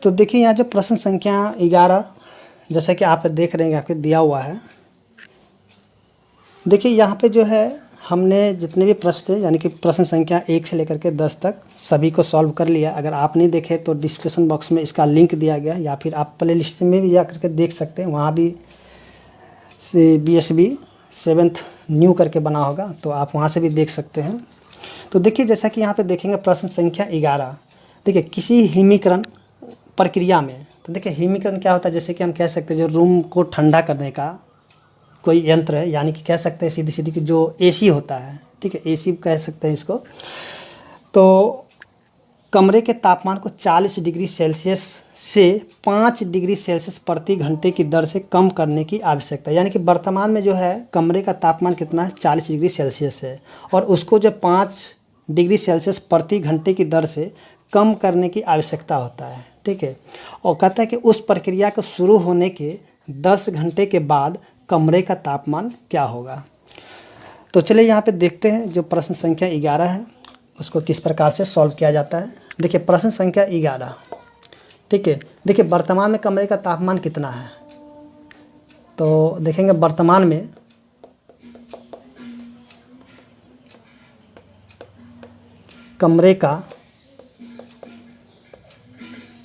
तो देखिए यहाँ जो प्रश्न संख्या 11 जैसा कि आप देख रहे हैं आपके दिया हुआ है। देखिए यहाँ पे जो है हमने जितने भी प्रश्न थे यानी कि प्रश्न संख्या 1 से लेकर के 10 तक सभी को सॉल्व कर लिया। अगर आप नहीं देखे तो डिस्क्रिप्शन बॉक्स में इसका लिंक दिया गया, या फिर आप प्ले लिस्ट में भी जा करके देख सकते हैं। वहाँ भी BSB 7th न्यू करके बना होगा, तो आप वहाँ से भी देख सकते हैं। तो देखिए जैसा कि यहाँ पे देखेंगे प्रश्न संख्या 11। देखिए किसी हिमीकरण प्रक्रिया में, तो देखिए हिमीकरण क्या होता है, जैसे कि हम कह सकते हैं जो रूम को ठंडा करने का कोई यंत्र है, यानी कि कह सकते हैं सीधी सीधी कि जो AC होता है, ठीक है, AC कह सकते हैं इसको। तो कमरे के तापमान को 40 डिग्री सेल्सियस से 5 डिग्री सेल्सियस प्रति घंटे की दर से कम करने की आवश्यकता है। यानी कि वर्तमान में जो है कमरे का तापमान कितना है, 40 डिग्री सेल्सियस है, और उसको जो 5 डिग्री सेल्सियस प्रति घंटे की दर से कम करने की आवश्यकता होता है, ठीक है। और कहता है कि उस प्रक्रिया को शुरू होने के 10 घंटे के बाद कमरे का तापमान क्या होगा। तो चलिए यहाँ पे देखते हैं जो प्रश्न संख्या 11 है उसको किस प्रकार से सॉल्व किया जाता है। देखिए प्रश्न संख्या 11, ठीक है। देखिए वर्तमान में कमरे का तापमान कितना है, तो देखेंगे वर्तमान में कमरे का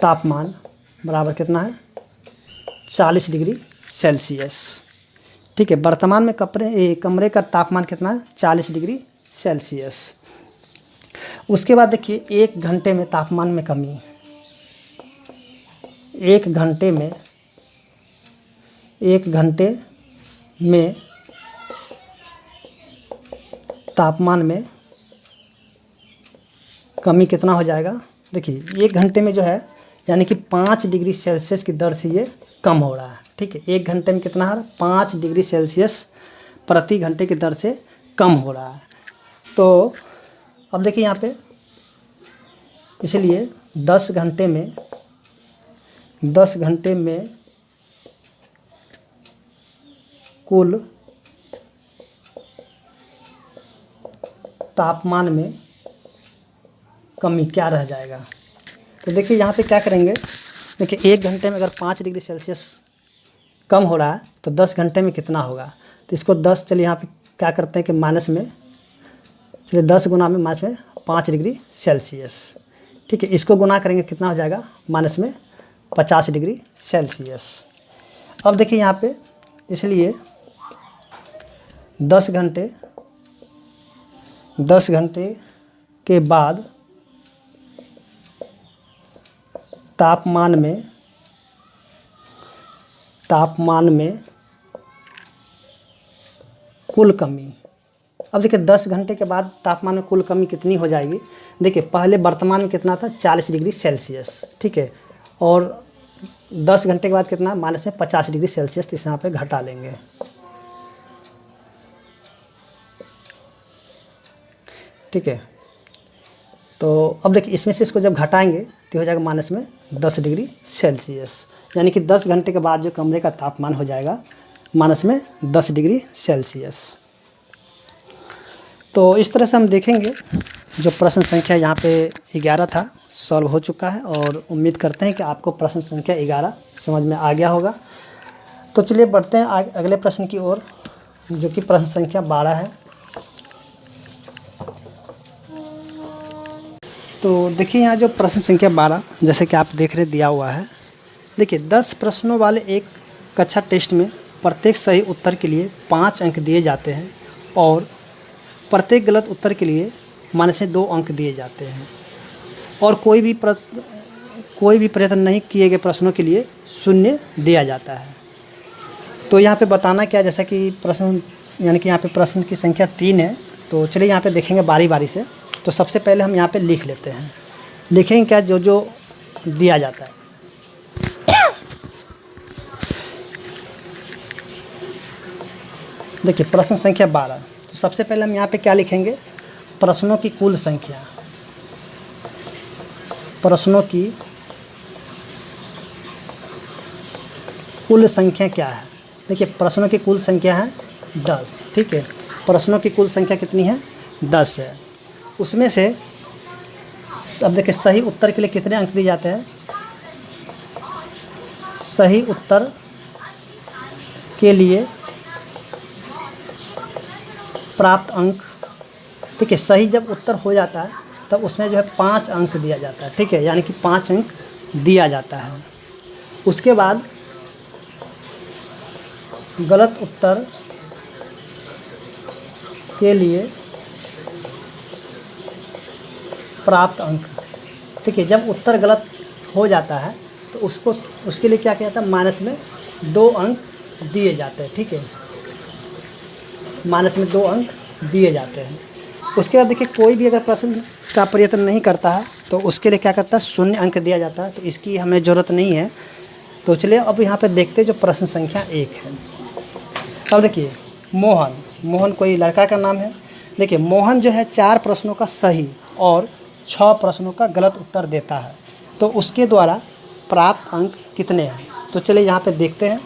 तापमान बराबर कितना है, 40 डिग्री सेल्सियस, ठीक है। वर्तमान में कमरे का तापमान कितना है, 40 डिग्री सेल्सियस। उसके बाद देखिए 1 घंटे में तापमान में कमी, 1 घंटे में तापमान में कमी कितना हो जाएगा। देखिए 1 घंटे में जो है यानी कि 5 डिग्री सेल्सियस की दर से ये कम हो रहा है, ठीक है। 1 घंटे में कितना है, 5 डिग्री सेल्सियस प्रति घंटे की दर से कम हो रहा है। तो अब देखिए यहाँ पे इसलिए 10 घंटे में कुल तापमान में कमी क्या रह जाएगा। तो देखिए यहाँ पे क्या करेंगे, देखिए 1 घंटे में अगर 5 डिग्री सेल्सियस कम हो रहा है तो 10 घंटे में कितना होगा। तो इसको 10 चलिए यहाँ पे क्या करते हैं कि माइनस में, चलिए 10 गुना में माइनस में 5 डिग्री सेल्सियस, ठीक है। इसको गुना करेंगे कितना हो जाएगा, माइनस में 50 डिग्री सेल्सियस। अब देखिए यहाँ पे इसलिए 10 घंटे के बाद तापमान में कुल कमी। अब देखिए 10 घंटे के बाद तापमान में कुल कमी कितनी हो जाएगी। देखिए पहले वर्तमान में कितना था, 40 डिग्री सेल्सियस, ठीक है, और 10 घंटे के बाद कितना, माइनस में 50 डिग्री सेल्सियस। तो इसे यहाँ पे घटा लेंगे, ठीक है। तो अब देखिए इसमें से इसको जब घटाएंगे तो हो जाएगा माइनस में 10 डिग्री सेल्सियस, यानी कि 10 घंटे के बाद जो कमरे का तापमान हो जाएगा माइनस में 10 डिग्री सेल्सियस। तो इस तरह से हम देखेंगे जो प्रश्न संख्या यहाँ पे 11 था सॉल्व हो चुका है, और उम्मीद करते हैं कि आपको प्रश्न संख्या 11 समझ में आ गया होगा। तो चलिए बढ़ते हैं अगले प्रश्न की ओर, जो कि प्रश्न संख्या 12 है। तो देखिए यहाँ जो प्रश्न संख्या 12 जैसे कि आप देख रहे दिया हुआ है। देखिए 10 प्रश्नों वाले एक कक्षा टेस्ट में प्रत्येक सही उत्तर के लिए 5 अंक दिए जाते हैं, और प्रत्येक गलत उत्तर के लिए माइनस से 2 अंक दिए जाते हैं, और कोई भी प्रयत्न नहीं किए गए प्रश्नों के लिए 0 दिया जाता है। तो यहाँ पे बताना क्या, जैसा कि प्रश्न यानी कि यहाँ पे प्रश्न की संख्या 3 है। तो चलिए यहाँ पे देखेंगे बारी बारी से। तो सबसे पहले हम यहाँ पे लिख लेते हैं, लिखेंगे क्या जो जो दिया जाता है। देखिए प्रश्न संख्या 12, तो सबसे पहले हम यहाँ पे क्या लिखेंगे, प्रश्नों की कुल संख्या, प्रश्नों की कुल संख्या क्या है। देखिए प्रश्नों की कुल संख्या है 10, ठीक है। प्रश्नों की कुल संख्या कितनी है, 10 है। उसमें से अब देखिए सही उत्तर के लिए कितने अंक दिए जाते हैं, सही उत्तर के लिए प्राप्त अंक। ठीक है, सही जब उत्तर हो जाता है तब उसमें जो है 5 अंक दिया जाता है। ठीक है, यानी कि 5 अंक दिया जाता है। उसके बाद गलत उत्तर के लिए प्राप्त अंक। ठीक है, जब उत्तर गलत हो जाता है तो उसके लिए क्या किया जाता है, माइनस में 2 अंक दिए जाते हैं। ठीक है, माइनस में 2 अंक दिए जाते हैं। उसके बाद देखिए, कोई भी अगर प्रश्न का प्रयत्न नहीं करता है तो उसके लिए क्या करता है, 0 अंक दिया जाता है। तो इसकी हमें ज़रूरत नहीं है। तो चलिए अब यहाँ पे देखते हैं जो प्रश्न संख्या 1 है। अब देखिए, मोहन कोई लड़का का नाम है। देखिए, मोहन जो है 4 प्रश्नों का सही और 6 प्रश्नों का गलत उत्तर देता है। तो उसके द्वारा प्राप्त अंक कितने हैं? तो चलिए यहाँ पे देखते हैं।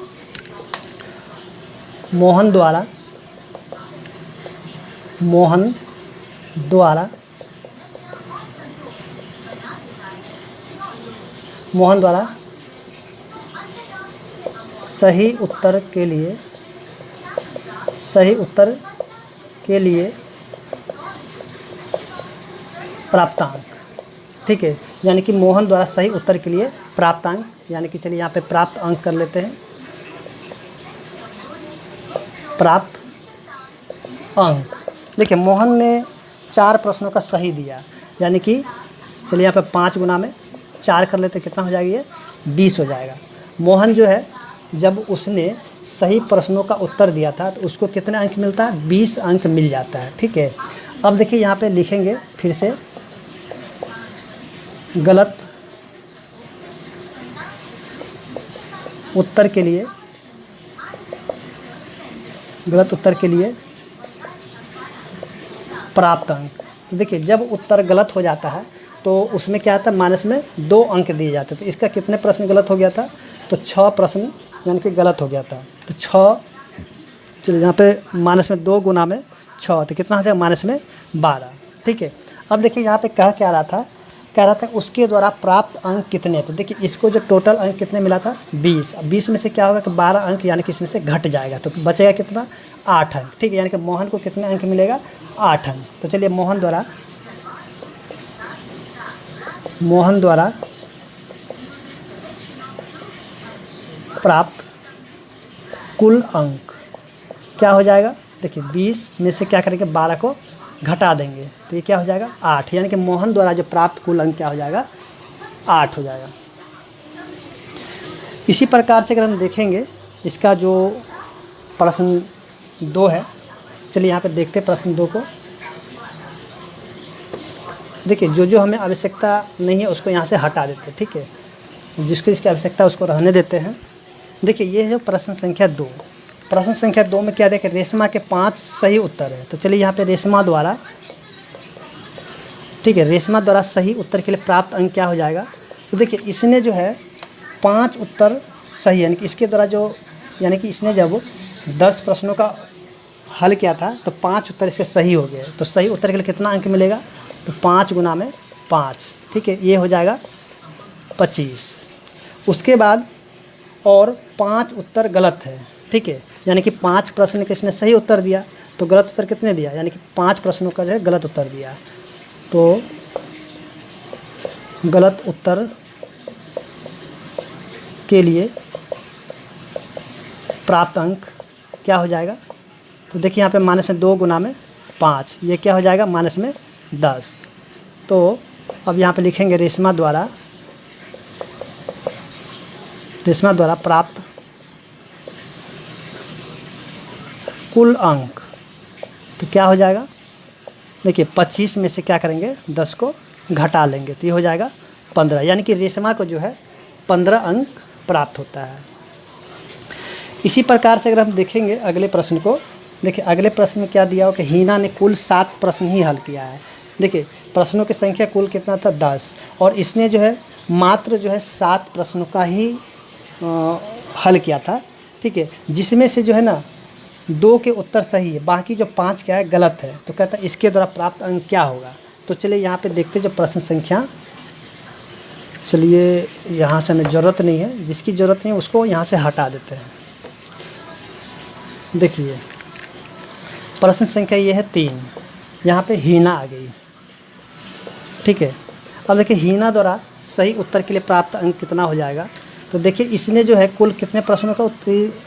मोहन द्वारा सही उत्तर के लिए प्राप्तांक। ठीक है, यानी कि मोहन द्वारा सही उत्तर के लिए प्राप्तांक, यानी कि चलिए यहाँ पे प्राप्त अंक कर लेते हैं। प्राप्त अंक, देखिए मोहन ने 4 प्रश्नों का सही दिया, यानी कि चलिए यहाँ पे 5 गुना में 4 कर लेते, कितना हो जाएगा, ये 20 हो जाएगा। मोहन जो है जब उसने सही प्रश्नों का उत्तर दिया था तो उसको कितने अंक मिलता है, 20 अंक मिल जाता है। ठीक है, अब देखिए यहाँ पे लिखेंगे फिर से, गलत उत्तर के लिए प्राप्त अंक। तो देखिए, जब उत्तर गलत हो जाता है तो उसमें क्या आता है, माइनस में 2 अंक दिए जाते हैं। तो इसका कितने प्रश्न गलत हो गया था, तो 6 प्रश्न यानी कि गलत हो गया था। तो 6, चलिए यहाँ पे माइनस में 2 गुना में 6, तो कितना हो जाएगा, माइनस में 12। ठीक है, अब देखिए यहाँ पे कह रहा था उसके द्वारा प्राप्त अंक कितने। तो देखिए, इसको जो टोटल अंक कितने मिला था, 20। अब 20 में से क्या होगा कि 12 अंक यानी कि इसमें से घट जाएगा, तो बचेगा कितना, 8 अंक। ठीक है, यानी कि मोहन को कितने अंक मिलेगा, 8 अंक। तो चलिए मोहन द्वारा प्राप्त कुल अंक क्या हो जाएगा, देखिए 20 में से क्या करेंगे, 12 को घटा देंगे, तो ये क्या हो जाएगा, 8। यानी कि मोहन द्वारा जो प्राप्त कुल अंक क्या हो जाएगा, 8 हो जाएगा। इसी प्रकार से अगर हम देखेंगे इसका जो प्रश्न 2 है, चलिए यहाँ पे देखते हैं प्रश्न 2 को। देखिए, जो हमें आवश्यकता नहीं है उसको यहाँ से हटा देते हैं। ठीक है, जिसकी आवश्यकता उसको रहने देते हैं। देखिए, ये है प्रश्न संख्या 2। प्रश्न संख्या 2 में क्या देखें, रेशमा के 5 सही उत्तर है। तो चलिए यहाँ पे रेशमा द्वारा, ठीक है, रेशमा द्वारा सही उत्तर के लिए प्राप्त अंक क्या हो जाएगा। तो देखिए, इसने जो है 5 उत्तर सही, यानी कि इसके द्वारा यानी कि इसने जब 10 प्रश्नों का हल किया था तो 5 उत्तर इसके सही हो गए। तो सही उत्तर के लिए कितना अंक मिलेगा, तो 5 गुना में 5। ठीक है, ये हो जाएगा 25। उसके बाद और 5 उत्तर गलत है। ठीक है, यानी कि 5 प्रश्न के इसने सही उत्तर दिया तो गलत उत्तर कितने दिया, यानी कि 5 प्रश्नों का जो है गलत उत्तर दिया। तो गलत उत्तर के लिए प्राप्त अंक क्या हो जाएगा, तो देखिए यहाँ पे माइनस में 2 गुना में 5, ये क्या हो जाएगा, माइनस में 10। तो अब यहाँ पे लिखेंगे रेशमा द्वारा प्राप्त कुल अंक। तो क्या हो जाएगा, देखिए 25 में से क्या करेंगे, 10 को घटा लेंगे, तो ये हो जाएगा 15। यानी कि रेशमा को जो है 15 अंक प्राप्त होता है। इसी प्रकार से अगर हम देखेंगे अगले प्रश्न को, देखिए अगले प्रश्न में क्या दिया हो कि हीना ने कुल 7 प्रश्न ही हल किया है। देखिए प्रश्नों की संख्या कुल कितना था, 10, और इसने जो है मात्र जो है 7 प्रश्नों का ही हल किया था। ठीक है, जिसमें से जो है ना 2 के उत्तर सही है, बाकी जो 5 क्या है गलत है। तो कहता है इसके द्वारा प्राप्त अंक क्या होगा। तो चलिए यहाँ पे देखते जो प्रश्न संख्या चलिए यहाँ से हमें ज़रूरत नहीं है, जिसकी ज़रूरत नहीं है उसको यहाँ से हटा देते हैं। देखिए प्रश्न संख्या ये है 3, यहाँ पे हीना आ गई, ठीक है। अब देखिए हीना द्वारा सही उत्तर के लिए प्राप्त अंक कितना हो जाएगा। तो देखिए इसने जो है कुल कितने प्रश्नों का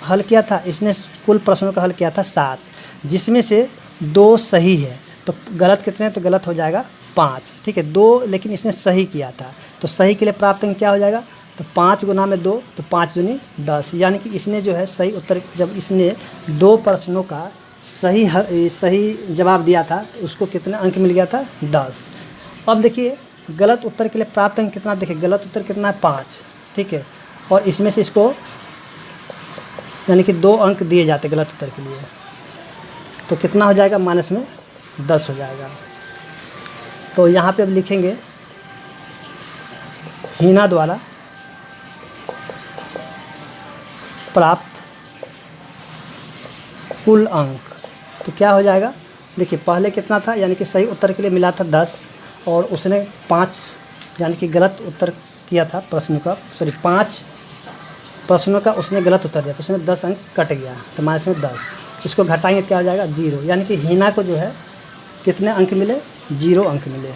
हल किया था, इसने कुल प्रश्नों का हल किया था 7, जिसमें से 2 सही है, तो गलत कितने हैं, तो गलत हो जाएगा 5, ठीक है। 2 लेकिन इसने सही किया था, तो सही के लिए प्राप्त अंक क्या हो जाएगा, तो 5 गुना में 2, तो 5 दूनी 10, यानी कि इसने जो है सही उत्तर, जब इसने 2 प्रश्नों का सही जवाब दिया था तो उसको कितने अंक मिल गया था, 10। अब देखिए गलत उत्तर के लिए प्राप्त अंक कितना, देखिए गलत उत्तर कितना है 5, ठीक है। और इसमें से इसको यानी कि 2 अंक दिए जाते गलत उत्तर के लिए, तो कितना हो जाएगा, माइनस में 10 हो जाएगा। तो यहाँ पे अब लिखेंगे हीना द्वारा प्राप्त कुल अंक, तो क्या हो जाएगा, देखिए पहले कितना था, यानी कि सही उत्तर के लिए मिला था 10 और उसने 5 यानी कि गलत उत्तर किया था प्रश्न का, 5 प्रश्नों का उसने गलत उत्तर दिया, तो उसमें 10 अंक कट गया, तो माइनस में 10, इसको घटाएंगे क्या हो जाएगा 0, यानी कि हीना को जो है कितने अंक मिले, 0 अंक मिले।